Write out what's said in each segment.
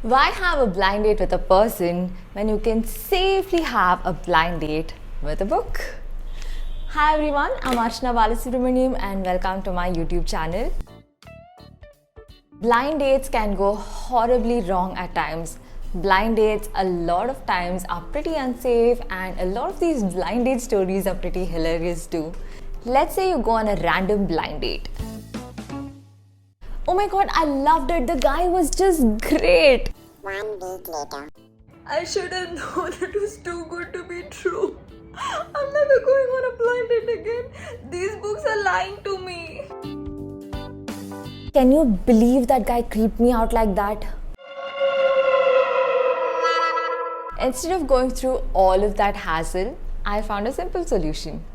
Why have a blind date with a person when you can safely have a blind date with a book? Hi everyone, I'm Archie and welcome to my YouTube channel. Blind dates can go horribly wrong at times. Blind dates a lot of times are pretty unsafe, and a lot of these blind date stories are pretty hilarious too. Let's say you go on a random blind date. Oh my god, I loved it. The guy was just great. 1 week later. I should have known it was too good to be true. I'm never going on a blind date again. These books are lying to me. Can you believe that guy creeped me out like that? Instead of going through all of that hassle, I found a simple solution.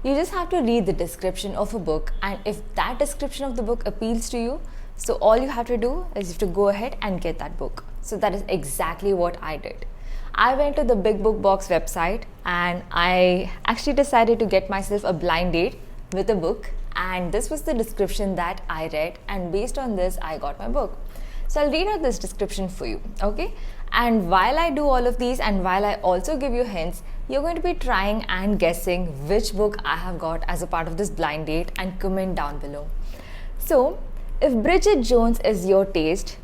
You just have to read the description of a book, and if that description of the book appeals to you, so all you have to do is you have to go ahead and get that book. So that is exactly what I did. I went to the Big Book Box website and I actually decided to get myself a blind date with a book, and this was the description that I read, and based on this I got my book. So I'll read out this description for you, okay? And while I do all of these and while I also give you hints, you're going to be trying and guessing which book I have got as a part of this blind date and comment down below. So, if Bridget Jones is your taste,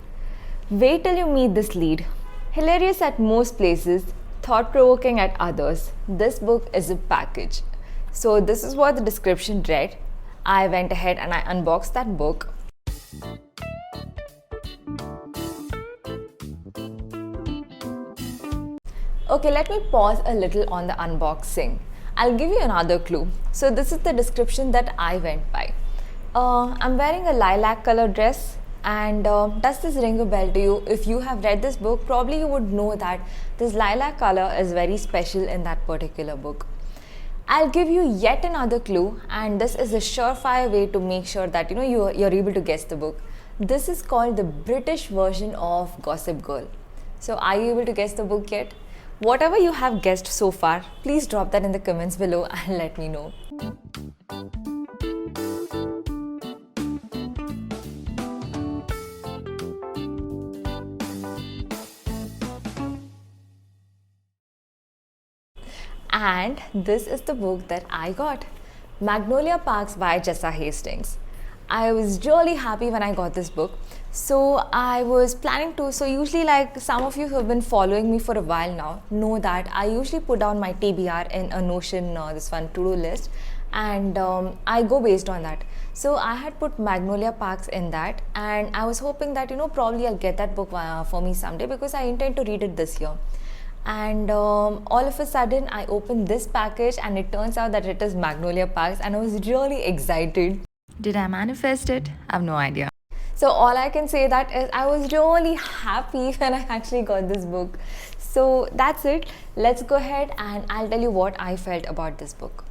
wait till you meet this lead. Hilarious at most places, thought-provoking at others, this book is a package. So this is what the description read. I went ahead and I unboxed that book. Okay, let me pause a little on the unboxing. I'll give you another clue. So this is the description that I went by. I'm wearing a lilac color dress, and does this ring a bell to you? If you have read this book, probably you would know that this lilac color is very special in that particular book. I'll give you yet another clue, and this is a surefire way to make sure that you're able to guess the book. This is called the British version of Gossip Girl. So are you able to guess the book yet? Whatever you have guessed so far, please drop that in the comments below and let me know. And this is the book that I got, Magnolia Parks by Jessa Hastings. I was really happy when I got this book. So I was planning to, so usually, like some of you who have been following me for a while now know that I usually put down my TBR in a Notion, this one to-do list, and I go based on that. So I had put Magnolia Parks in that, and I was hoping that probably I'll get that book for me someday because I intend to read it this year. And all of a sudden I opened this package and it turns out that it is Magnolia Parks, and I was really excited. Did I manifest it? I have no idea. So all I can say that is I was really happy when I actually got this book. So that's it. Let's go ahead and I'll tell you what I felt about this book.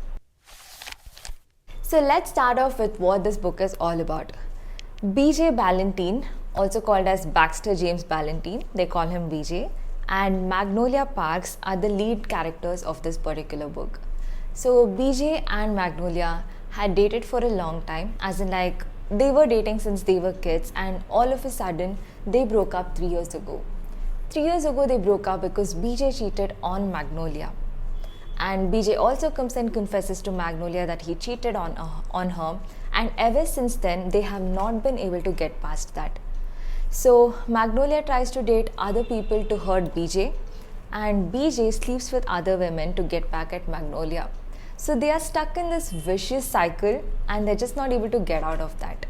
So let's start off with what this book is all about. BJ Valentine, also called as Baxter James Valentine, they call him BJ, and Magnolia Parks are the lead characters of this particular book. So BJ and Magnolia had dated for a long time, as in like they were dating since they were kids, and all of a sudden they broke up 3 years ago. 3 years ago they broke up because BJ cheated on Magnolia. And BJ also comes and confesses to Magnolia that he cheated on her, and ever since then they have not been able to get past that. So Magnolia tries to date other people to hurt BJ, and BJ sleeps with other women to get back at Magnolia. So they are stuck in this vicious cycle and they're just not able to get out of that.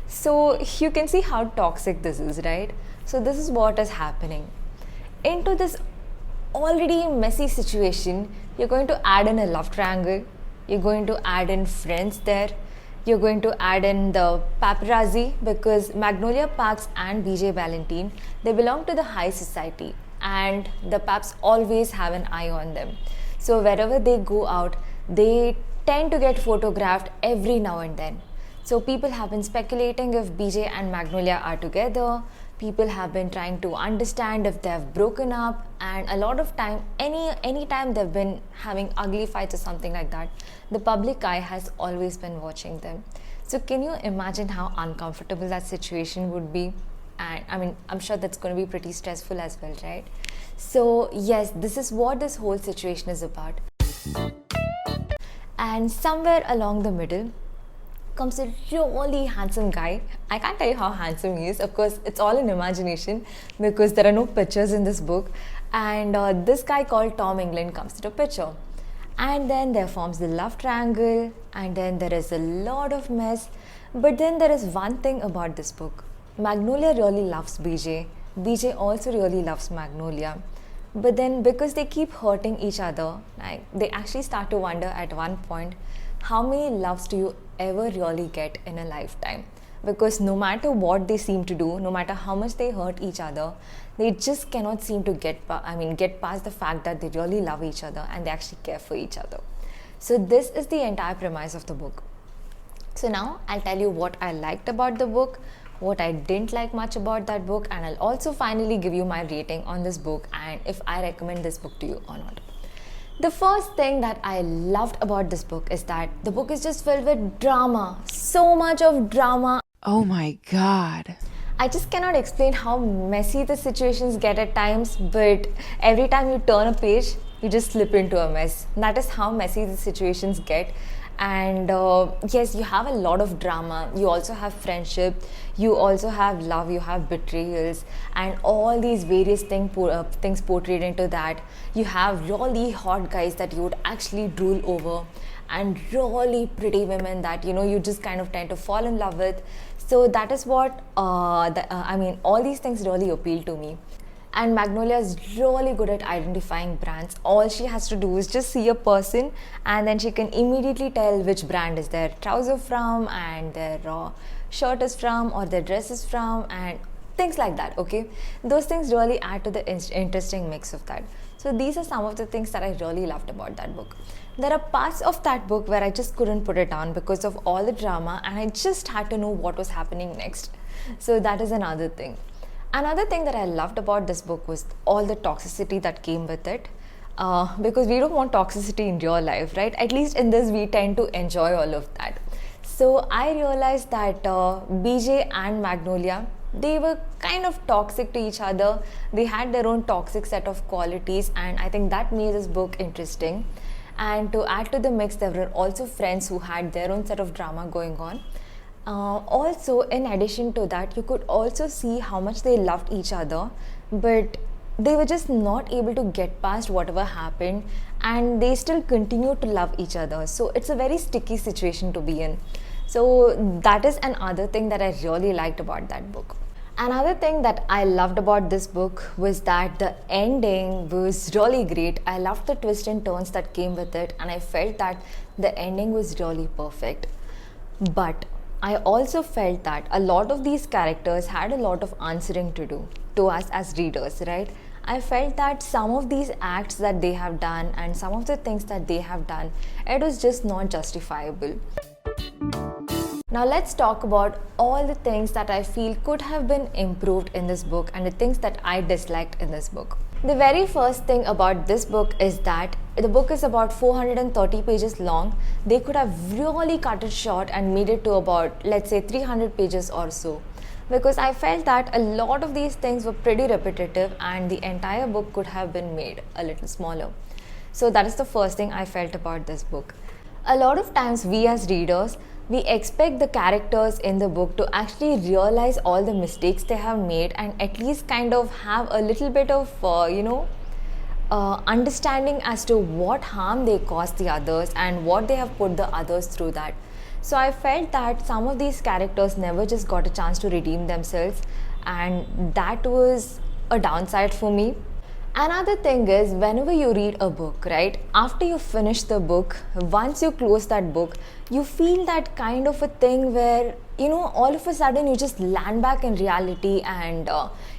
So you can see how toxic this is, right? So this is what is happening. Into this already messy situation, you're going to add in a love triangle, you're going to add in friends there, you're going to add in the paparazzi, because Magnolia Parks and BJ Valentine, they belong to the high society and the paps always have an eye on them. So wherever they go out, they tend to get photographed every now and then. So people have been speculating if BJ and Magnolia are together. People have been trying to understand if they have broken up, and a lot of time, any time they've been having ugly fights or something like that, the public eye has always been watching them. So can you imagine how uncomfortable that situation would be? And I mean, I'm sure that's going to be pretty stressful as well, right? So yes, this is what this whole situation is about. And somewhere along the middle comes a really handsome guy. I can't tell you how handsome he is. Of course, it's all in imagination because there are no pictures in this book. And this guy called Tom England comes to the picture. And then there forms the love triangle, and then there is a lot of mess. But then there is one thing about this book. Magnolia really loves BJ. BJ also really loves Magnolia. But then because they keep hurting each other, like, they actually start to wonder at one point, how many loves do you ever really get in a lifetime? Because no matter what they seem to do, no matter how much they hurt each other, they just cannot seem to get past the fact that they really love each other and they actually care for each other. So this is the entire premise of the book. So now I'll tell you what I liked about the book, what I didn't like much about that book, and I'll also finally give you my rating on this book and if I recommend this book to you or not. The first thing that I loved about this book is that the book is just filled with drama. So much of drama. Oh my God. I just cannot explain how messy the situations get at times, but every time you turn a page, you just slip into a mess. That is how messy the situations get. And yes, you have a lot of drama. You also have friendship, you also have love, you have betrayals, and all these various things portrayed into that. You have really hot guys that you would actually drool over, and really pretty women that you just kind of tend to fall in love with. So that is what I mean, all these things really appeal to me. And Magnolia is really good at identifying brands. All she has to do is just see a person and then she can immediately tell which brand is their trouser from and their shirt is from or their dress is from and things like that, okay? Those things really add to the interesting mix of that. So these are some of the things that I really loved about that book. There are parts of that book where I just couldn't put it down because of all the drama and I just had to know what was happening next. So that is another thing. Another thing that I loved about this book was all the toxicity that came with it. Because we don't want toxicity in real life, right? At least in this, we tend to enjoy all of that. So I realized that BJ and Magnolia, they were kind of toxic to each other. They had their own toxic set of qualities, and I think that made this book interesting. And to add to the mix, there were also friends who had their own set of drama going on. Also, in addition to that, you could also see how much they loved each other, but they were just not able to get past whatever happened, and they still continue to love each other. So it's a very sticky situation to be in. So that is another thing that I really liked about that book. Another thing that I loved about this book was that the ending was really great. I loved the twists and turns that came with it, and I felt that the ending was really perfect. But I also felt that a lot of these characters had a lot of answering to do to us as readers, right? I felt that some of these acts that they have done and some of the things that they have done, it was just not justifiable. Now let's talk about all the things that I feel could have been improved in this book and the things that I disliked in this book. The very first thing about this book is that the book is about 430 pages long. They could have really cut it short and made it to about, let's say, 300 pages or so. Because I felt that a lot of these things were pretty repetitive and the entire book could have been made a little smaller. So that is the first thing I felt about this book. A lot of times we as readers, we expect the characters in the book to actually realize all the mistakes they have made and at least kind of have a little bit of, understanding as to what harm they caused the others and what they have put the others through that. So I felt that some of these characters never just got a chance to redeem themselves, and that was a downside for me. Another thing is, whenever you read a book, right, after you finish the book, once you close that book, you feel that kind of a thing where, all of a sudden you just land back in reality and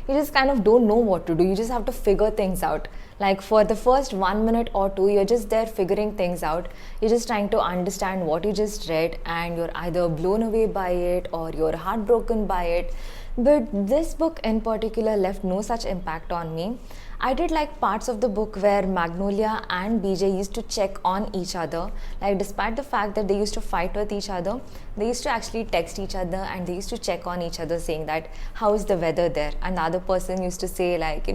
you just kind of don't know what to do. You just have to figure things out. Like for the first 1 minute or two, you're just there figuring things out. You're just trying to understand what you just read and you're either blown away by it or you're heartbroken by it. But this book in particular left no such impact on me. I did like parts of the book where Magnolia and BJ used to check on each other. Like, despite the fact that they used to fight with each other, they used to actually text each other and they used to check on each other, saying that, how's the weather there? And the other person used to say, like,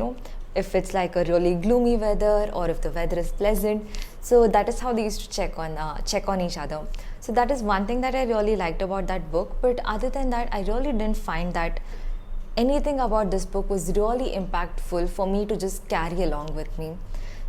if it's like a really gloomy weather or if the weather is pleasant. So that is how they used to check on each other. So that is one thing that I really liked about that book. But other than that, I really didn't find that anything about this book was really impactful for me to just carry along with me.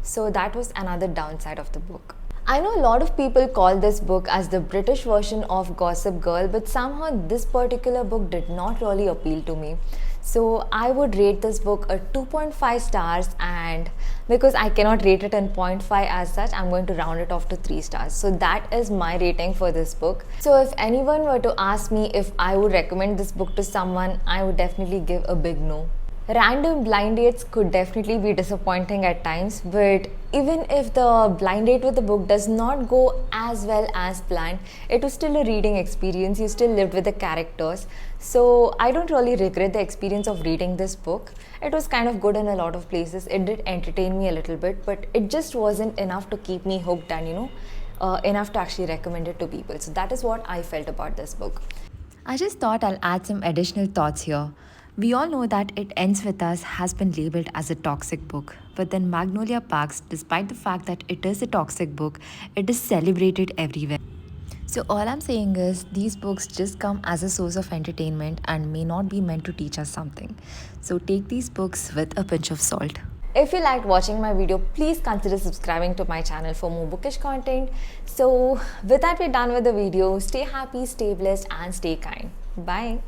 So that was another downside of the book. I know a lot of people call this book as the British version of Gossip Girl, but somehow this particular book did not really appeal to me. So I would rate this book a 2.5 stars, and because I cannot rate it in 0.5 as such, I'm going to round it off to 3 stars. So that is my rating for this book. So if anyone were to ask me if I would recommend this book to someone, I would definitely give a big no. Random blind dates could definitely be disappointing at times, but even if the blind date with the book does not go as well as planned, it was still a reading experience. You still lived with the characters. So I don't really regret the experience of reading this book. It was kind of good in a lot of places. It did entertain me a little bit, but it just wasn't enough to keep me hooked and enough to actually recommend it to people. So that is what I felt about this book. I just thought I'll add some additional thoughts here. We all know that It Ends With Us has been labeled as a toxic book, but then Magnolia Parks, despite the fact that it is a toxic book, it is celebrated everywhere. So all I'm saying is these books just come as a source of entertainment and may not be meant to teach us something. So take these books with a pinch of salt. If you liked watching my video, please consider subscribing to my channel for more bookish content. So with that, we're done with the video. Stay happy, stay blessed, and stay kind. Bye.